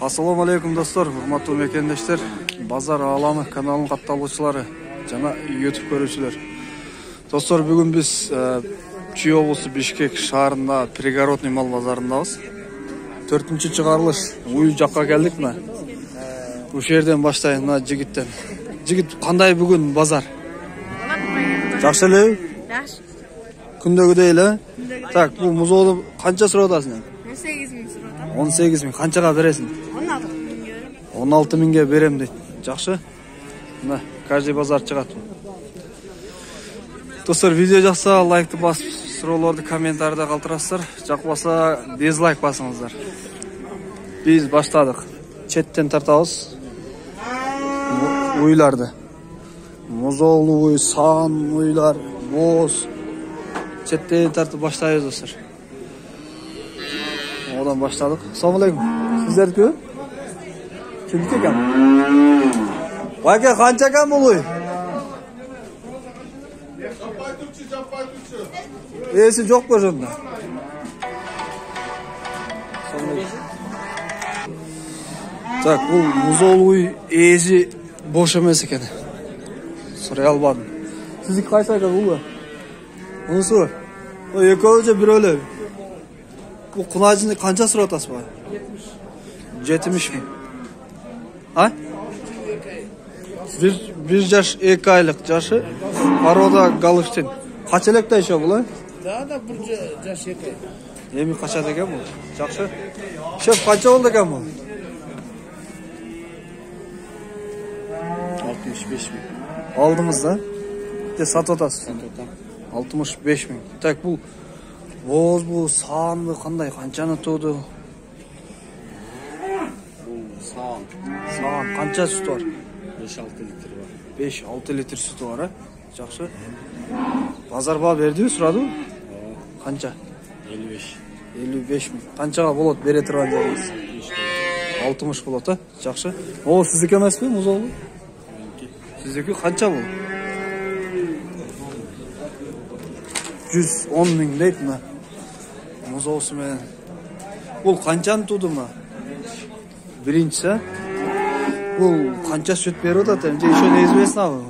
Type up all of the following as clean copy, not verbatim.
Assalamu alaikum dostlar, hurmatlı mekendештер, Bazar Alami kanalının kattалуучулары жана YouTube көрүүчүлөр. Достор, бүгүн биз Чүй облусу Бишкек шаарында Пригородный мал базарындабыз. 4-чү чыгарылыш уй жакка келдик мына. Ушул жерден баштайын мына жигиттен. Жигит, кандай бүгүн базар? Жакшы элеби? Жакшы. Күндөгүдөй эле? Так, бул музоолу канча сурап атасың? 18 миң сурап атам. 18 миң. Канчага бересиң? 16 миңге берем. 16 миңге берем дейт. Жакшы. Мына, каждый базар чыгат. Достор, видео жакса лайкты басып, суроолорду комментарийде калтырасыздар. Жакпаса дизлайк басыңыздар. Биз баштадык. Четтен тартабыз. Уйларды. Музоолу уй, сан уйлар, боз. Четтен тартып баштайбыз достор. Одан баштадык. Ассаламу алейкум. Сиздердики? Кимдики экен? Байке, канча экен бул уй? Эси жок ошондо. Так, бул музоолу уй эзи бош эмес экен. Сурай албадым. Сиздики кайсы экен бул? Мунусу? Экөө же бирөө эле. Бул кунажыны канча сурап атасыз ба? 70 миң. А? Bir жаш 2 айлык жашы. Порода Галыштин. Кача электе ишо бул? Да, bir жаш 2 ай. Эми качат экен бул? Жакшы. Шеф, канча болду экен бул? 65 миң. Алдыңыз да? Де сатып атасыз? 65 миң. Так, бул боз бул, саанбы, кандай, канчаны тууду? Бул саан. Саан канча сүтү бар? 5-6 литр бар. 5-6 литр сүтү бар, а? Жакшы. Базар баа бердиби, сурадыбы? Канча? 55. 55 миң. Канчага болот бере турган жериңиз? 60 болот, а? Жакшы. О, сиздики эмеспи, музоолу? Сиздики канча бул? 110 миң дейт мына. Музоосу менен. Бул канчаны тууду мына? Биринчиси, а? Бул канча сүт берип атат, же еще неизвестно абы?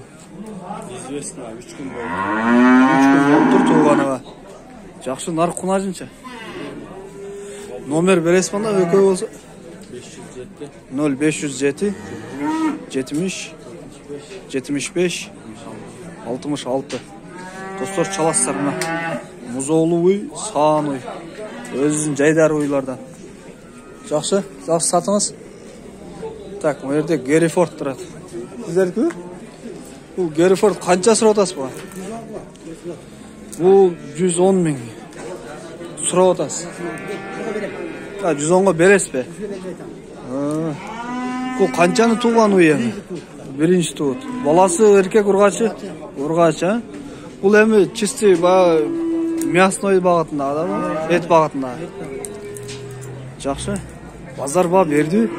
Известно, 3 күн болду. 3 күн болуптур тууганага. Жакшы, нарк кунажынча. Номер бересиз банда экөө болсо? 0507 70 75 66. Достор, чаласыздар мына. Музоолу уй, саан уй. Өзүнүн жайдары уйлардан. Жакшы, жакшы сатыңыз. Так, мына жерде Геррифорд турат. Сиздердики? Бул Геррифорд канча сурап атасыз ба? Бул 110 миң. Сурап атасыз. 110го бересизби? Бул канчаны тууган уй эми? Биринчи туут. Баласы эркек ургачы? Ургач, а? Бул эми чисти мясной багытында да, эт багытында. Жакшы. Базар баа берди?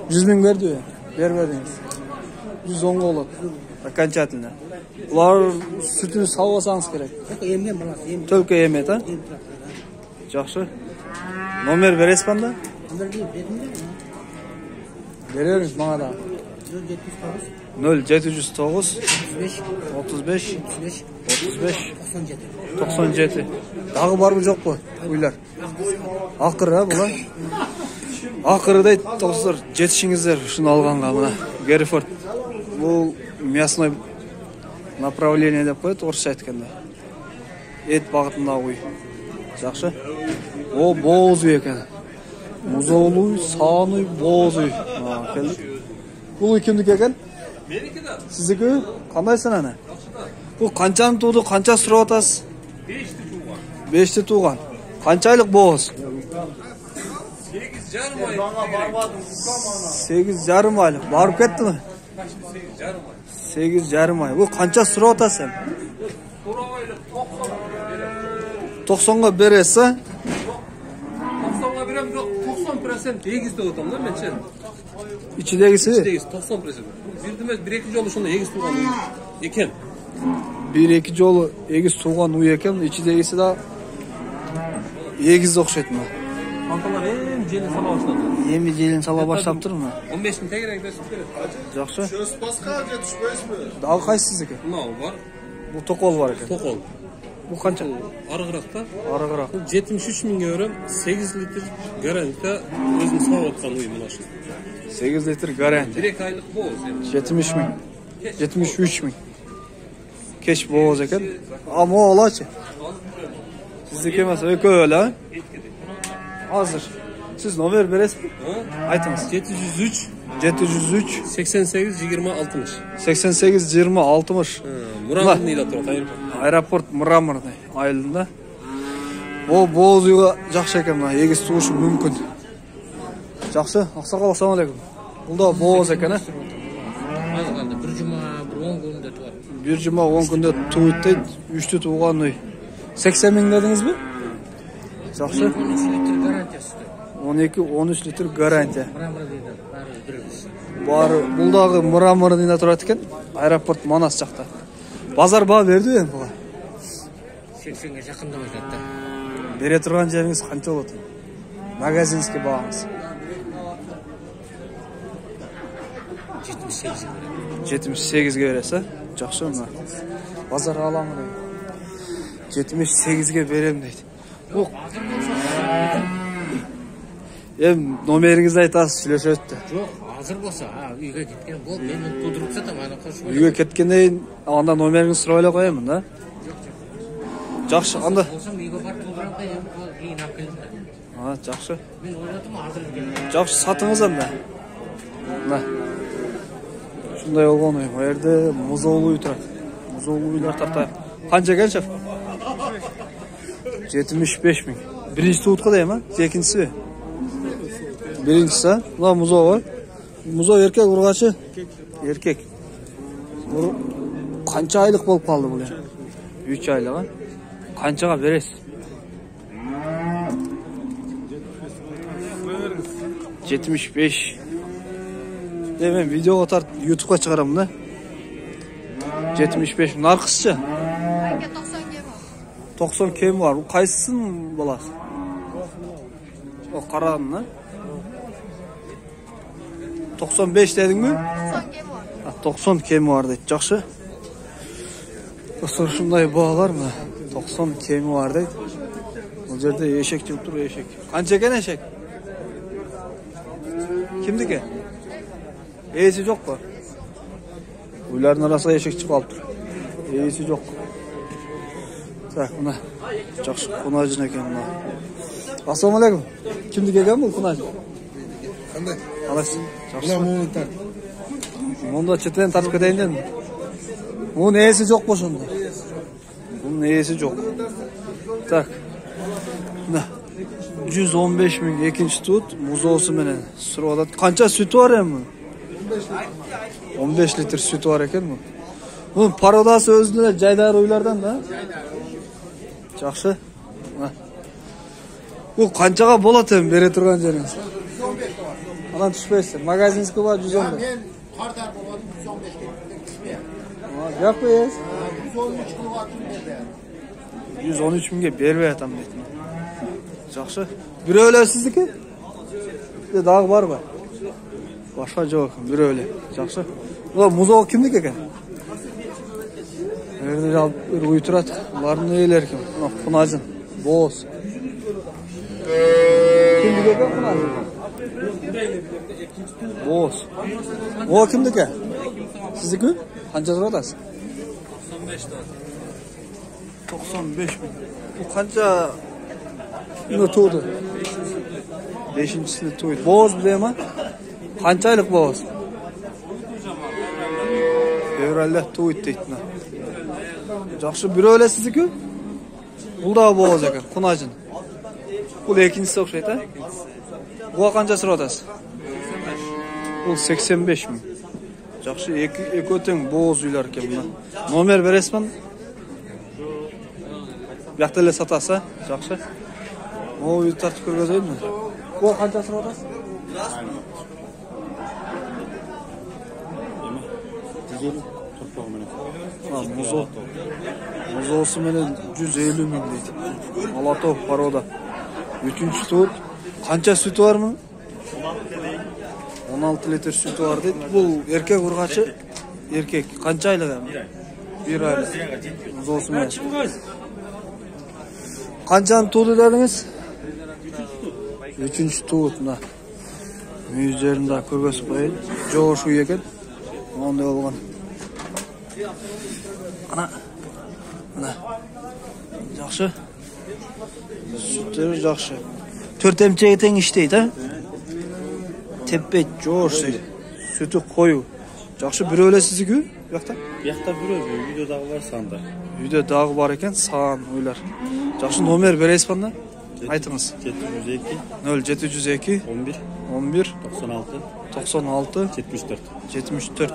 100 миң берди? Бербедиңиз. 110 болот. Окончательно. Булар сүтүн салбасаңыз керек. Эмген баласы, Только эмет, а? Жакшы. Номер бересиз банда? Берерсиз мага да. 0709 35 97. Дагы барбы жокпу уйлар? Акыры, а була? Акыры дейт, достор, жетишиңиздер ушуну алганга мына. Геррифорд. Бул мясной направление деп коет, орусча айтканда. Эт багытында уй. Жакшы. О, боз уй экен. Музоолу, саан уй, боз уй. Келдик. Бул кимдики экен? Меники да. Сиздики? Кандайсың аны? Бул канчаны тууду, канча сурап атасыз? 5 тууган. Канча айлык боз? 8,5 ай. 8,5 айлык. Барып кеттиби? 8,5 ай. Бул канча сурап атасың? 90го бересиз, а? 90га берем, жок, 90% эгиз деп атам да мен сен. İçidegisi? İçidegiz 90%. Bir demez 1-2 жолу ошондой эгиз турган экен. 1-2 жолу эгиз турган уй экен, ичидегиси да эгиз окшойт мына. Kankalar hem jeli sala başladı. Endi jelin sala başlap turmu? 15 bin tegerek besip beredi. Жақсы. Şöyle baska yetişmezmi? Al qaysi sizniki? Mынау бар. Bu toqol var ekan. Тоқол. Bu qancha? Арығырақта. Arıqıрақ. 73 миңге берем. 8 литр гарантия өзüm сауып атқан үй мына шу. 8 litr garanti. 1-2 айлық боз енді. 70 min. 73 min. Keş boğaz ekan. Ama olaçı. Sizdeki emas, öyle ha? Hazır. Siz nomer beresizmi? Aytыңыз. 703 703 88 20 60. 88 20 60. Мурамырныйда тұрады аэропорт. Аэропорт Мраморный айылында. О, боз үйгө жакшы экен мына, эгиз тугушу мүмкүн. Жакшы, аксакал ассаламу. Бул да боз экен, а? Азганда bir жума, bir 10 күндө туат. Bir cuma 10 күндө туйт дейт, 3'tü туган үй. 80 миң дедиңизби? Жакшы. 13 литр гарантиясы. 12-13 litr garantiya. Мраморныйда баары бирбиз. Бары бул дагы Мраморныйда турат экен. Аэропорт Манас жакта. Базар баа берди эми буга. 80ге жакындабай жатты. Бере турган жериңиз канча болот? Магазинский баагыңыз. 78. 78ге бересиз, а? Жакшы мына. Базар аламы дейт. 78ге берем дейт. Бу эми номериңизди айтасыз, сүйлөшөт да. Жок, азыр болсо, үйгө кеткен бол, мен тудуруп жатам, аны кошуп. Үйгө кеткенден кийин анда номериңизди сурап эле коемун да. Жакшы, анда. Болсом үйгө барып тудурам да, эми бол кийин алып келдим да. Жакшы. Мен ойладым, азыр келем. Жакшы, сатыңыз анда. Мына. Ушундай болгон үй. Бу жерде музоолуу үй турат. Музоолуу үйлөр тартайык. Канча экен, шеф? 75 миң. Биринчи туутка дейм, а? Экинчиси. Биринчisi, мына музоо бар. Музоо эркек ургачы? Эркек. Канча айлык болуп калды бул? 3 айлык, а? Канчага бересиз? 75. Мен видеого тартып YouTube'га чыгарам да. 75. Наркысчы? 90 кем бар. 90 кем бар. Бул кайсысын баласы? О, карадым да. 95 дедиңби? 90 кем бар. 90 кеми бар дейт. Жакшы. Ушундай баалар мына 90 кеми бар дейт. Бул жерде эшек жүрүп туруп, эшек. Канча экен эшек? Кимдики? Ээси жокпу? Уйлардын арасында эшек чыгып алыптыр. Ээси жок. Так, мына жакшы кунажын экен мына. Ассаламу алейкум. Кимдики экен бул кунажын? Кандай? Алайсың. Жакшы. Мына муну тарт. Мында четен тартып кетейин дедим. Мунун ээси жок ошондо. Мунун ээси жок. Так. Мына 115 миң экинчи туут музоосу менен сурап атат. Канча сүтү бар эми? 15 литр сүтү бар экен бу. Бунун пародасы өзүнө эле жайдары уйлардан да. Жакшы. Бул канчага болот эми бере турган жериңиз? Анан түшпөйсүз. Магазинский бар 115. Men qartar bo'ladi 115 ga. Жок коесиз. 113 kW'tun berdi. 113 миңге бербей атам дейт. Жакшы. Бирөө эле сиздики? Дагы барбы? Башка жок, бирөө эле. Жакшы. Бул музоо кимдики экен? Эрде алып үй турат. Булардын ээлери ким? Кунажын. Боз. Кимдики экен кунажын? Боз. О кимдики? Сиздики? Канча турат атасыз? 95 миң. Бул канча ne tuğdu? 5-incisini tuğdu. Boğaz bile mi? Kaç aylık boğaz? Fevralde tuğdu deydi. Жақшы bir öyle sizdiki? Bul da boğaz ekan, kunajın. Bul ikincisi okşaydı ha? Buğa kança sıra odası? Bul 85 min. Жақшы екі öten boğaz uylar ekan buna. Nomer beresman? Buyakta ele satası, жақшы. O uydu tartып көргөзөйүн mü? Buğa kança sıra odası? 150 Muzoosu menen 150 min deydi. Alatov paroda. 3-cü tuğut Qancha sütü var mı? 16 litre sütü var deydi. Bu erkek urgaçı. Erkek. Qancha aylık hem? 1 aylık. Muz olsun men. Qanchani tuğdu dediniz? 3-cü tuğut mına. Müyüzlerini daha körgösüp koyayım. Joğuşu eken. Onda olgan. Ana. Жақсы. Sütleri жақсы. 4 emçeğe teң işteydi ha? Tepet, жоғыш дейді. Sütü koyu. Жақсы bir öyle sizdiki? Яқта? Яқта бір өзі, үйде дағы бар санда. Үйде дағы бар екен, саған ойлар. Жақсы номер бересіз банда? Айтыңыз. 702 0702 11 11 96 96 74. 74.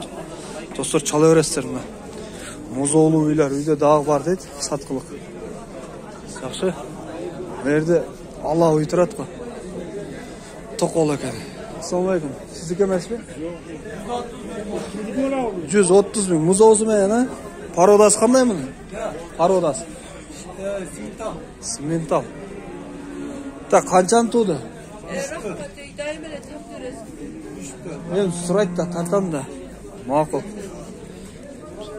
Достар чала бересіздер мына. Музоолу үйлер, үйде дағы бар дейді, сатқылық. Жақсы. Берде Алла ұйтырат қой. Тоқол екен. Ассалаумағалейкум. Сіздікі емес пе? 130 мың. Музоозу мен, а? Пародасы қандай мұны? Пародасы. Симентал. Так, қаншаны туды? Мен сұрайды да, тартам да. Мақұл.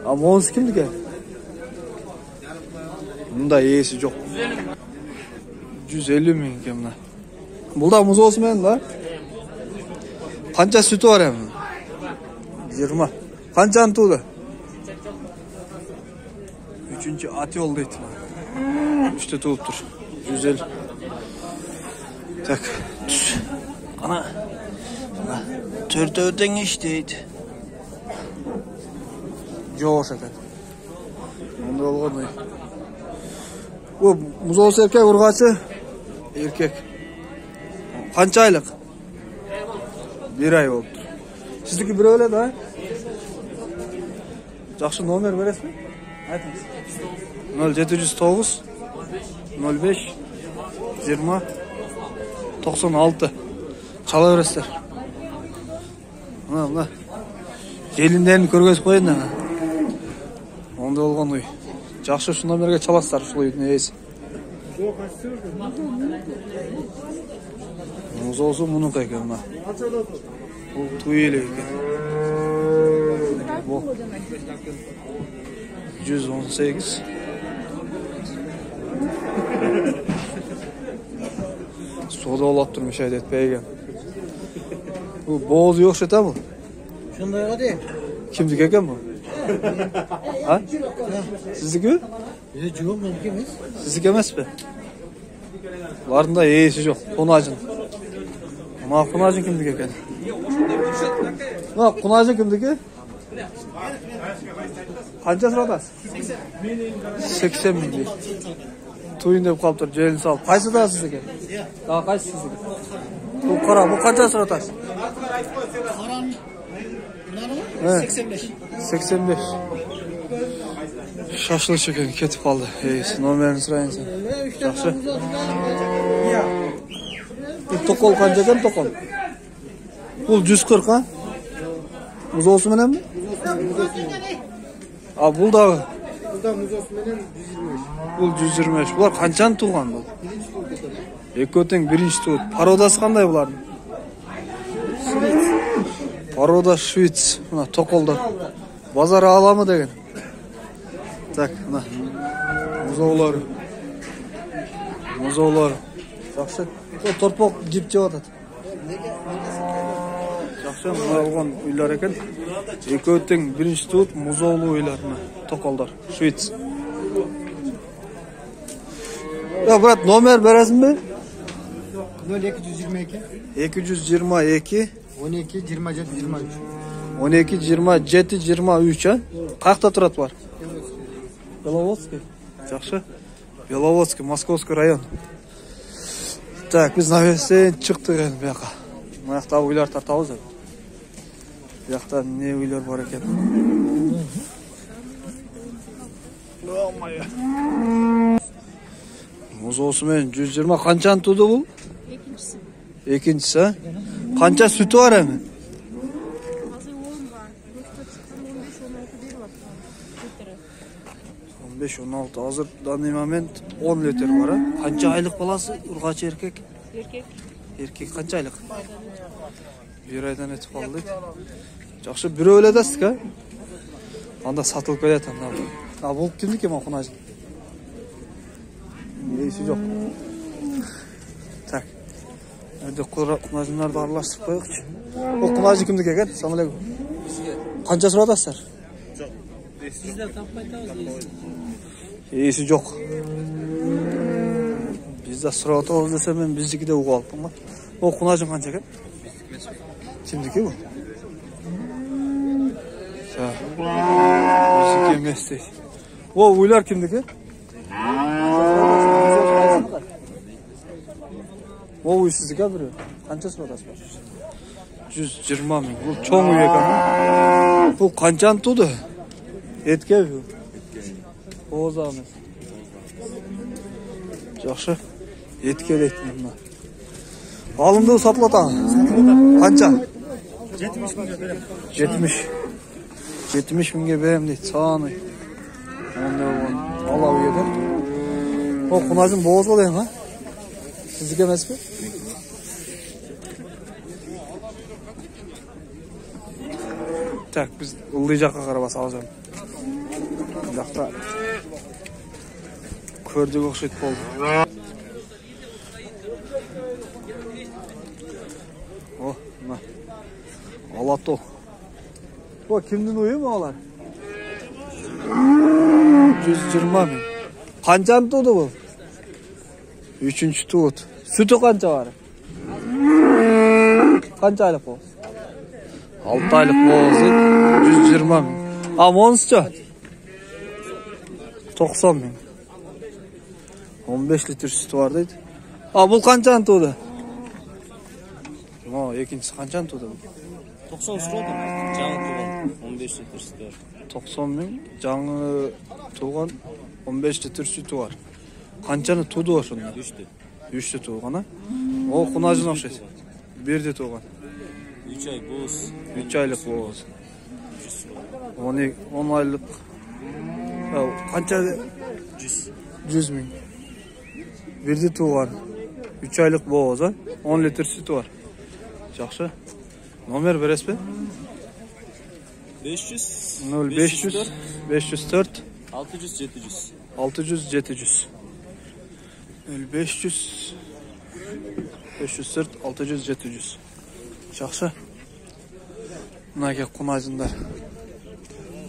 А монсы кімдікі? Мұнда есі жоқ. 150 мың екен мұна. Бұлда мұз olsun мен да? Қанша sütü var hem? 20. Қаншаны туды? 3-cü at yol deydi. 3'te tuğup dur. 150. Tak. Düz. Ana. 4'te öten işteydi. Joğuş ekan. Onda olgan oy. Bu muz olsa erkek urgaçı. Erkek. Qancha aylık? 1 ay oldu. Sizdeki bir öyle de. Жақсы номер бересіз mi? Айтыңыз. 0709 05 20 96. Çala бересіздер. Мына. Желіндерін көргөзүп коюн да. Онда болгон ой. Жақсы şu номерге çalasыздар ушул үйдүн ээси. Муз olsun мунуку экен мына. Бул туйлук экен. Bu 118. Soda olap durmuş aydet beygen. Bu boğaz yok şeta mı? Şunday hadi. Kimdik eken bu? Ha? Sizdiki? Yok benimki emas. Sizdiki emas be? Varında iyisi yok. Konacın. Ma konacın kimdik eken? Ma konacın kimdiki? Qancha so'radasiz? 80 ming deydi. To'yin deb qolib tur, jelini solib. Qaysida sizniki? Daha qaysi sizniki? Bu qara, bu qancha so'radasiz? Qaran 85. 85. Şaşılış ekan, ketib qoldi. Nomerini so'raying sen. Yaxshi. Bu to'qol qancha ekan to'qol? Bu 140 ha? Muz olsun menenmi? A bul da. Burada muz olsun menen 125. Bul 125. Bular qanchani tug'an bu? Ekoteng birinchi tug'di. Parodasi qanday bularning? Paroda Shvets. Mana to'qolda. Bozor alami degan. Tak, mana. Muzovlar. Yaxshi. Bu torpoq jip javodat. Yaxshi, mana olgan uylar ekan. Ekoteng birinchi tug'di, muzovli uylar mana. To'qollar. Shvets. Ya brat nomer berasizmi? 0222 222 12 27 23. 12 27 23 ha? Qayerda turadi bular? Belovodskiy. Yaxshi. Belovodskiy, Moskovskiy rayon. Tak, biz navesten chiqdik endi bu yoqqa. Bu yoqda uylar tartamiz. Bu yoqda ne uylar bor ekan? Muz olsun men 120 qanchani tutdi bu? İkincisi. Ikincisi ha? Qancha sütü var hem? Hazır 10 var. Yoksa çıkan 15-16 litre. 15-16 hazır danı moment 10 litre var ha? Qancha aylık balası? Urgaç erkek? Erkek. Erkek qancha oylik? 1 oydan o'tib qoldi deydi. Yaxshi, bir o'yladasiz ha? Anda satılıp koyatan da bu. Ha bu kimniki mi Kunacın? Neyse yok. Tak. Hadi Kunacınlar da aralashtirib qo'yaylik. O Kunacı kimniki ekan? Assalomu alaykum. Qancha so'radasizlar? Sizlar topib aytamiz. Neyse yok. Bizde so'ratamiz desa men biznikida o'qib oldim. O Kunacın qancha ekan? Kimniki bu? Bizdeki emas deydi. O uylar kimdiki? O uy sizniki biri. Qancha so'radasiz? 120 ming. Bu cho'ng uy ekan. Bu qanchani tutdi? Etga bu. O'zamiz. Yaxshi. Etga deyman men. Alımda satlatan. Qancha? 70 mingga beraman. 70 mingga berem deydi. Sani. Onda Allah uyeda. O Kunacın boğaz olayım ha? Sizniki emas mi? Tak biz ılıyacakka qarab salacağım. Жақта көрдік оқшайды болды. О, мына. Алатол. О, кімдің ойы ма олар? 120 мing. Qanchani tuğdu bu? 3-cü tuğut. Sütü qancha var? Qancha aylık bu? 6 aylık boğazı 120 ming. Monuscha? 90 ming. 15 litr sütü var deydi. Bu qanchani tuğdu? Ikincisi qanchani tuğdu bu? 90 so'radim. Жаңы туған 15 litr sütü var. 90 ming. Жаңы tuğan 15 litr sütü var. Qanchani tuğdu var şunda? 3'tü tuğan ha? O Kunacın oqshaydi. 1'de tuğan. 3 ay boz. 3 aylık boğaz. 10 aylık. Ya qancha? 100 ming. 1'de tuğan. 3 aylık boğaz ha? 10 litr sütü var. Yaxşı. Nomer beresiz mi? 500 0500 504 600 700. 600 700. 0500 504 600 700. Yaxşı. Mınaki Kunacınlar.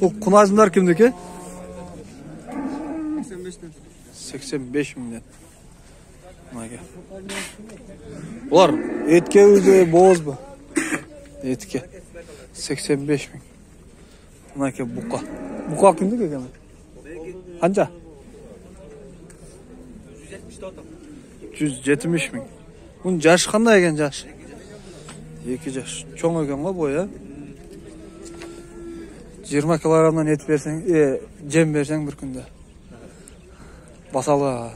Bu Kunacınlar kimdiki? 85'ten. 85 mingden. Mınaki. Ular etke uydu boğaz bu. Etke. 85 ming. Mınaki buka. Buka kimdiki ekan? Qancha? 170 ming. Bunun yaşı qanday ekan yaşı? 2 yaş. Çoğ ekan bu ya. 20 kilogramdan et bersen, jem bersen bir kunda. Basalı.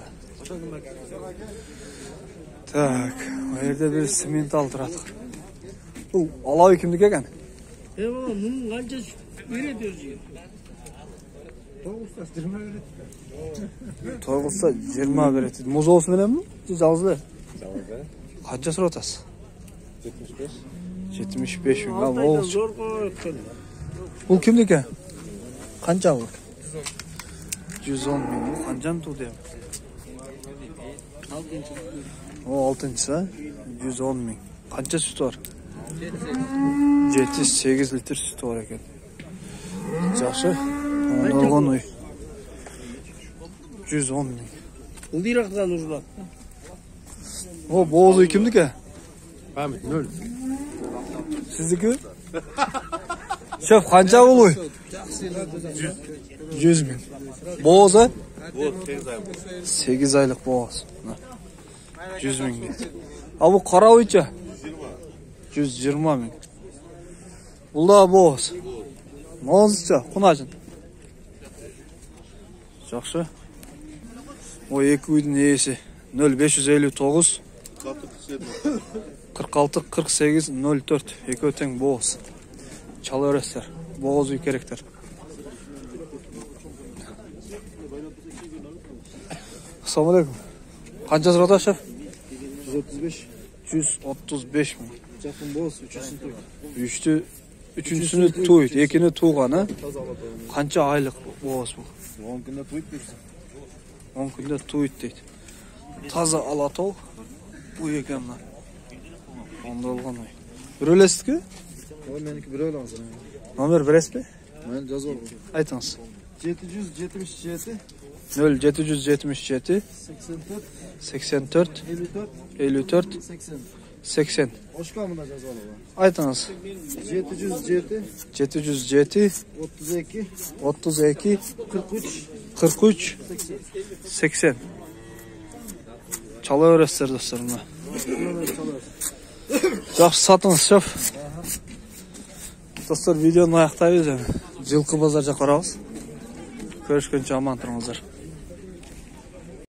Tak, o yerde bir simint aldırdık. Bu alavi kimdiki ekan? Baba, bunun qancha beradi o'zi? To'g'risi 20 beradi. Muz olsun bilenmi? Jalzı. Qancha so'ratasiz? 75. 75 ming. Ha, bu Zo'r qo'yibdi. bu kimdiki? Qancha bu? 110 ming. Bu qanchani tu'di? O 6-cısı ha? 110 ming. Qancha süt var? 7-8 litr süt var ekan. Yaxşı. Nurg'un uy. 110 ming. Ildiroqdan urlar. O boğaz uy kimdiki? Hamid 0. Sizniki? Şef qancha uy? 100 ming. Boğaz ha? Bu 8 aylık boğaz. 100 ming deydi. Bu qora uycha? 120 ming. Ular boğaz. Nozcha, Kunacın. Yaxşı. O iki uydun iyisi 0559 46 48 04 iki öten boğaz. Çalı öresler. Boğaz uy kerekler. Assalamu alaykum. Qancha so'radi şef? 135. 335 мың. Жақын болс, Üçüncüsünü tuyut, ekini tuğanı. Qancha aylık boğaz bu? 10 күндө туйт берсин. 10 günde tuyut deydi. Taza alatol. Bu ekan mı? Onda olgan oy. Bürölesizki? Ой, меники бирөө эле азыр. Номер бересizби? Мен жазып алдым. Айтыңыз. 777 0777 84 84 54 54 80. 80. Ошкамында жазып алдым. Айтыңыз. 707 707 32 32 43 43 80. Çala öğretsinler dostlarımla. Жақсы satыңыз, шеф. Dostlar, videonun ayaktayız yani. Жылқы базар жаққа барамыз. Көрішкенше аман тұрыңыздар.